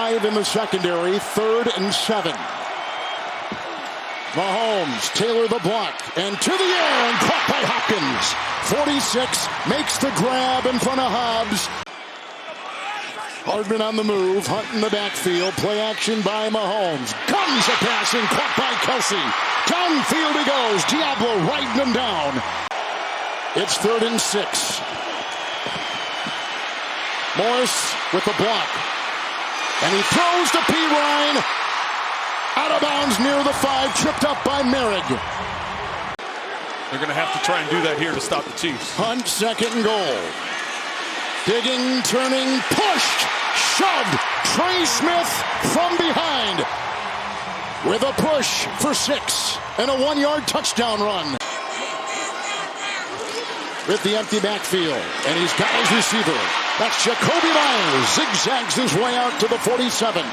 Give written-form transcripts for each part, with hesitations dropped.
5 in the secondary, 3rd and 7. Mahomes, Taylor the block, and to the air, and caught by Hopkins. 46 makes the grab in front of Hobbs. Hardman on the move, Hunt in the backfield, play action by Mahomes. Guns a passing, caught by Kelsey. Downfield he goes, Diablo riding him down. It's 3rd and 6. Morris with the block. And he throws to P. Ryan. Out of bounds near the 5, tripped up by Merrick. They're going to have to try and do that here to stop the Chiefs. Hunt, 2nd and goal. Digging, turning, pushed, shoved. Trey Smith from behind. With a push for 6 and a 1-yard touchdown run. With the empty backfield, and he's got his receiver. That's Jacoby Myers, zigzags his way out to the 47.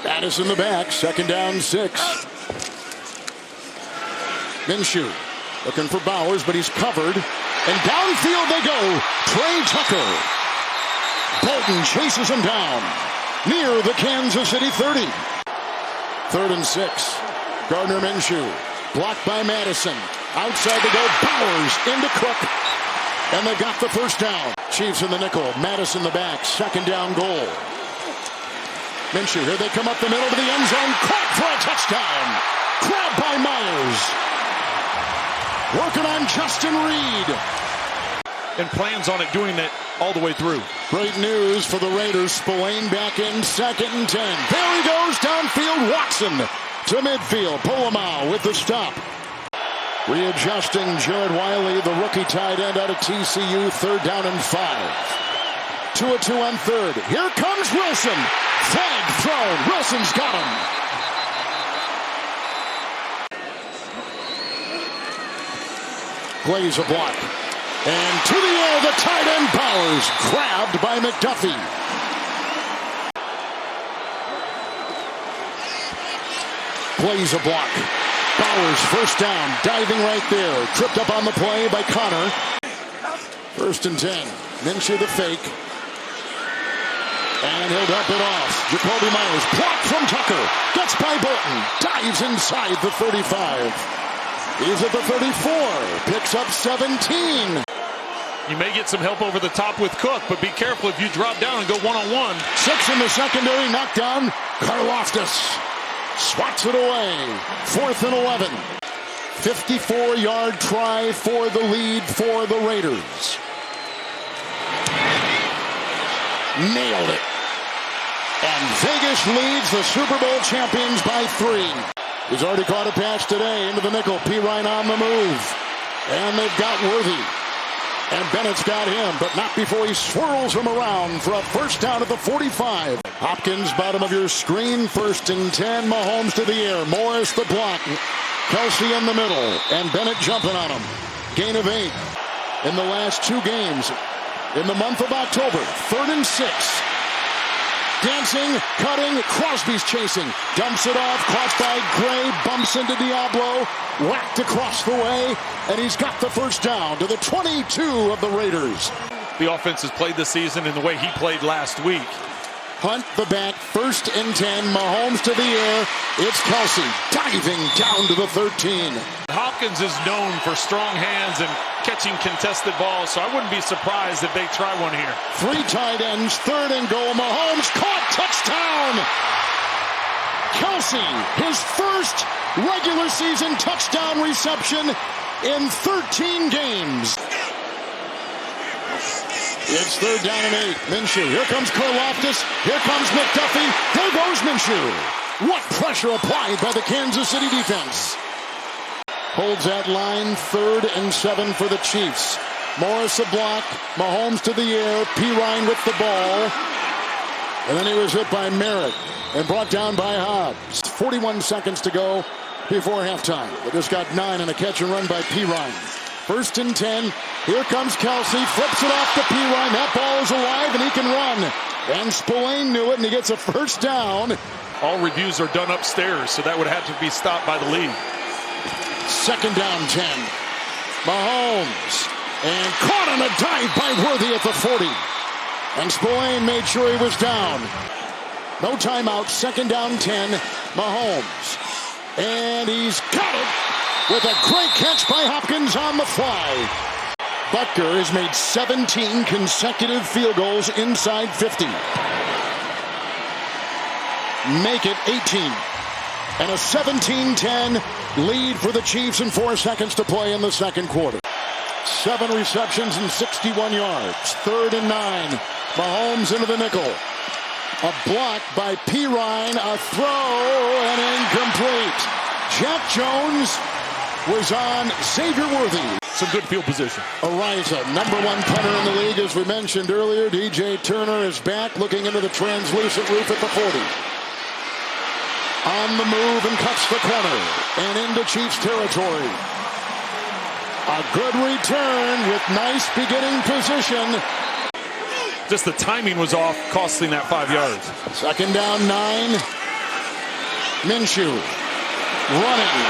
Addis in the back, 2nd down, 6. Minshew looking for Bowers, but he's covered. And downfield they go. Trey Tucker. Bolton chases him down near the Kansas City 30. 3rd and 6. Gardner Minshew blocked by Madison. Outside to go, Bowers into Cook. And they got the first down. Chiefs in the nickel, Madison the back, 2nd down goal. Minshew, here they come up the middle to the end zone, caught for a touchdown. Grabbed by Myers. Working on Justin Reed. And plans on it doing it all the way through. Great news for the Raiders. Spillane back in, 2nd and 10. There he goes, downfield, Watson to midfield. Polamalu with the stop. Readjusting Jared Wiley, the rookie tight end out of TCU, 3rd down and 5. 2 on 3rd. Here comes Wilson. Flag thrown. Wilson's got him. Plays a block. And to the air, the tight end Bowers. Grabbed by McDuffie. Plays a block. Bowers, 1st down, diving right there. Tripped up on the play by Connor. 1st and 10. Minshew the fake. And he'll dump it off. Jacoby Myers blocked from Tucker. Gets by Bolton. Dives inside the 35. He's at the 34. Picks up 17. You may get some help over the top with Cook, but be careful if you drop down and go one-on-one. 6 in the secondary. Knockdown. Karlaftis swats it away. 4th and 11. 54-yard try for the lead for the Raiders. Nailed it. And Vegas leads the Super Bowl champions by 3. He's already caught a pass today into the nickel. P. Ryan on the move. And they've got Worthy. And Bennett's got him, but not before he swirls him around for a 1st down at the 45. Hopkins, bottom of your screen, 1st and 10. Mahomes to the air. Morris the block. Kelsey in the middle. And Bennett jumping on him. Gain of 8 in the last 2 games. In the month of October, 3rd and 6. Dancing, cutting, Crosby's chasing. Dumps it off, caught by Gray, bumps into Diablo, whacked across the way, and he's got the 1st down to the 22 of the Raiders. The offense has played this season in the way he played last week. Hunt the back, 1st and 10, Mahomes to the air. It's Kelsey diving down to the 13. Hopkins is known for strong hands and catching contested balls, so I wouldn't be surprised if they try one here. 3 tight ends, 3rd and goal. Mahomes caught, touchdown! Kelsey, his 1st regular season touchdown reception in 13 games. It's 3rd down and 8. Minshew. Here comes Karlaftis. Here comes McDuffie. There goes Minshew. What pressure applied by the Kansas City defense. Holds that line. 3rd and 7 for the Chiefs. Morris a block. Mahomes to the air. P. Ryan with the ball. And then he was hit by Merritt and brought down by Hobbs. 41 seconds to go before halftime. They just got 9 and a catch and run by P. Ryan. 1st and 10. Here comes Kelsey. Flips it off to P. Ryan. That ball is alive and he can run. And Spillane knew it and he gets a 1st down. All reviews are done upstairs, so that would have to be stopped by the league. 2nd down 10. Mahomes. And caught on a dive by Worthy at the 40. And Spillane made sure he was down. No timeout, second down 10, Mahomes. And he's got it with a great catch by Hopkins on the fly. Butker has made 17 consecutive field goals inside 50. Make it 18. And a 17-10 lead for the Chiefs in 4 seconds to play in the second quarter. 7 receptions and 61 yards. 3rd and 9. Mahomes into the nickel. A block by Pirine. A throw and incomplete. Jack Jones was on Xavier Worthy. Some good field position. Ariza, number 1 punter in the league, as we mentioned earlier. DJ Turner is back, looking into the translucent roof at the 40. On the move and cuts the corner and into Chiefs territory. A good return with nice beginning position. Just the timing was off, costing that 5 yards. Second down 9. Minshew running.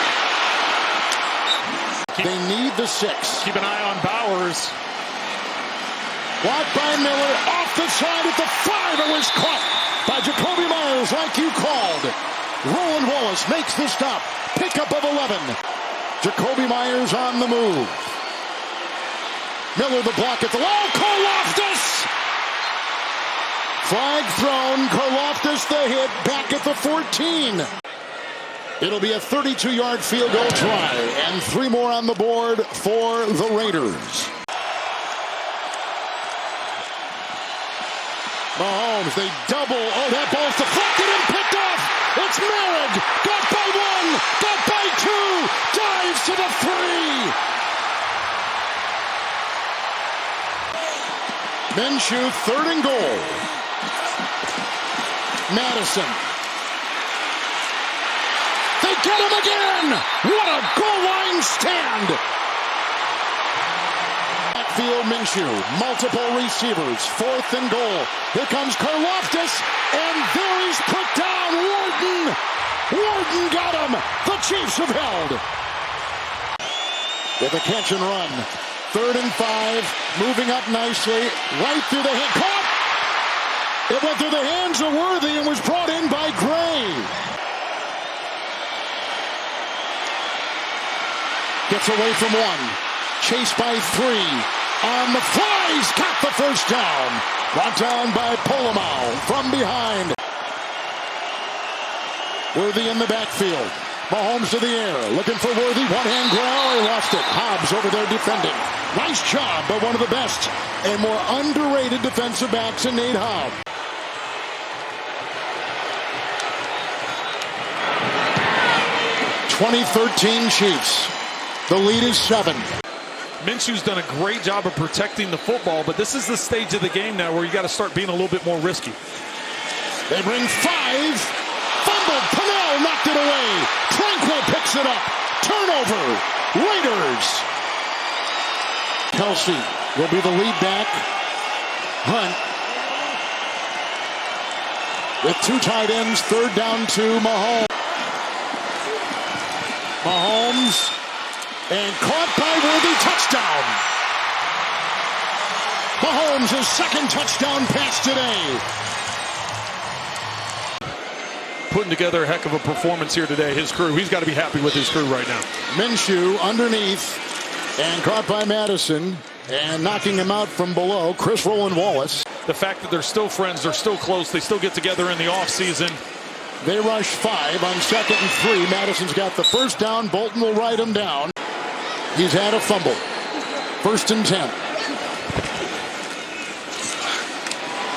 They need the 6. Keep an eye on Bowers. Blocked by Miller, off the side at the 5. It was caught by Jacoby Myers, like you called. Roland Wallace makes the stop. Pickup of 11. Jacoby Myers on the move. Miller the block at the wall. Karlaftis! Flag thrown. Karlaftis the hit. Back at the 14. It'll be a 32-yard field goal try. And 3 more on the board for the Raiders. Mahomes, they double. Oh, that ball's deflected and picked off. It's Merrick. Got by 1. Got by 2. Dives to the 3. Minshew, 3rd and goal. Madison. They get him again. What a goal line stand. Backfield Minshew. Multiple receivers. 4th and goal. Here comes Karlaftis. And there he's put down. Warden. Warden got him. The Chiefs have held. With a catch and run. 3rd and 5. Moving up nicely. Right through the hand. Caught. It went through the hands of Worthy and was brought in by Gray. Gets away from 1. Chased by 3. On the flies. Got the first down. Brought down by Polamalu from behind. Worthy in the backfield. Mahomes to the air. Looking for Worthy. One-hand grab. He lost it. Hobbs over there defending. Nice job by one of the best and more underrated defensive backs in Nate Hobbs. 2013 Chiefs. The lead is 7. Minshew's done a great job of protecting the football, but this is the stage of the game now where you got to start being a little bit more risky. They bring 5. Fumbled. Pennell knocked it away. Tranquil picks it up. Turnover. Raiders. Kelsey will be the lead back. Hunt. With 2 tight ends. 3rd down to Mahomes. Mahomes. And caught by Worthy. Touchdown. Mahomes, his 2nd touchdown pass today. Putting together a heck of a performance here today. His crew, he's got to be happy with his crew right now. Minshew underneath and caught by Madison and knocking him out from below. Chris Roland Wallace. The fact that they're still friends, they're still close, they still get together in the offseason. They rush 5 on 2nd and 3. Madison's got the first down. Bolton will ride him down. He's had a fumble. 1st and 10.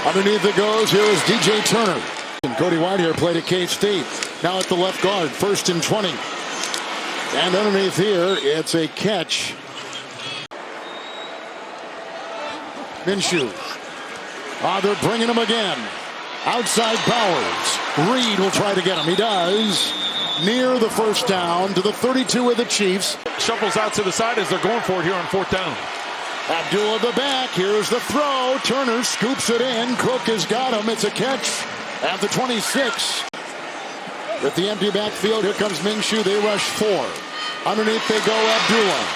Underneath it goes. Here is DJ Turner. And Cody Whitehair played at K-State. Now at the left guard. 1st and 20. And underneath here, it's a catch. Minshew. They're bringing him again. Outside Bowers. Reed will try to get him. He does. Near the first down to the 32 of the Chiefs. Shuffles out to the side as they're going for it here on 4th down. Abdullah the back. Here's the throw. Turner scoops it in. Cook has got him. It's a catch at the 26. With the empty backfield, here comes Minshew. They rush 4. Underneath they go Abdullah.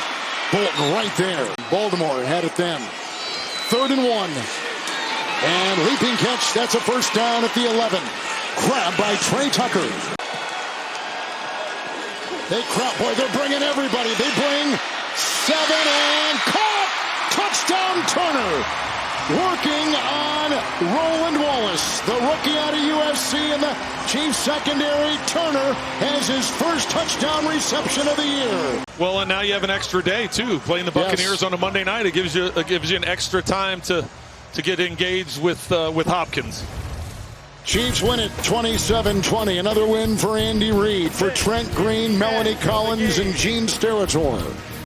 Bolton right there. Baltimore had it then. 3rd and 1. And leaping catch, that's a first down at the 11. Grab by Trey Tucker. They crowd, boy, they're bringing everybody. They bring 7 and caught! Touchdown Turner! Working on Roland Wallace, the rookie out of USC in the Chiefs secondary. Turner has his first touchdown reception of the year. Well, and now you have an extra day, too, playing the Buccaneers on a Monday night. It gives you an extra time to get engaged with Hopkins. Chiefs win it 27-20. Another win for Andy Reid, for Trent Green, Melanie Collins, and Gene Steratore.